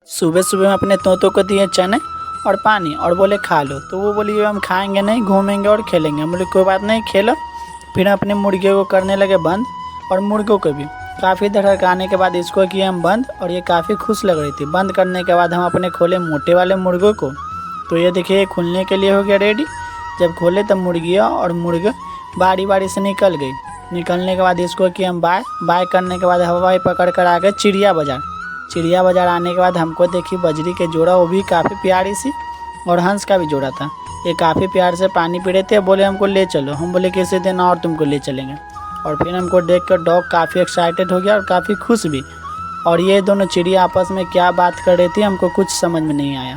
सुबह सुबह हम अपने तोतों को दिए चने और पानी और बोले खा लो, तो वो बोली हम खाएंगे नहीं, घूमेंगे और खेलेंगे। हम बोले कोई बात नहीं, खेलो। फिर अपने मुर्गियों को करने लगे बंद और मुर्गों को भी। काफ़ी देर हड़काने के बाद इसको किए हम बंद और ये काफ़ी खुश लग रही थी। बंद करने के बाद हम अपने खोले मोटे वाले मुर्गों को, तो ये देखिए खुलने के लिए हो गया रेडी। जब खोले तब मुर्गियाँ और मुर्गे बारी बारी से निकल गई। निकलने के बाद इसको किए हम बाय बाय करने के बाद हवाई पकड़ कर आ गए चिड़िया बाज़ार। चिड़िया बाज़ार आने के बाद हमको देखी बजरी के जोड़ा, वो भी काफ़ी प्यारी सी, और हंस का भी जोड़ा था। ये काफ़ी प्यार से पानी पी रहे थे। बोले हमको ले चलो। हम बोले किसी दिन और तुमको ले चलेंगे। और फिर हमको देख कर डॉग काफ़ी एक्साइटेड हो गया और काफ़ी खुश भी। और ये दोनों चिड़िया आपस में क्या बात कर रही थी हमको कुछ समझ में नहीं आया।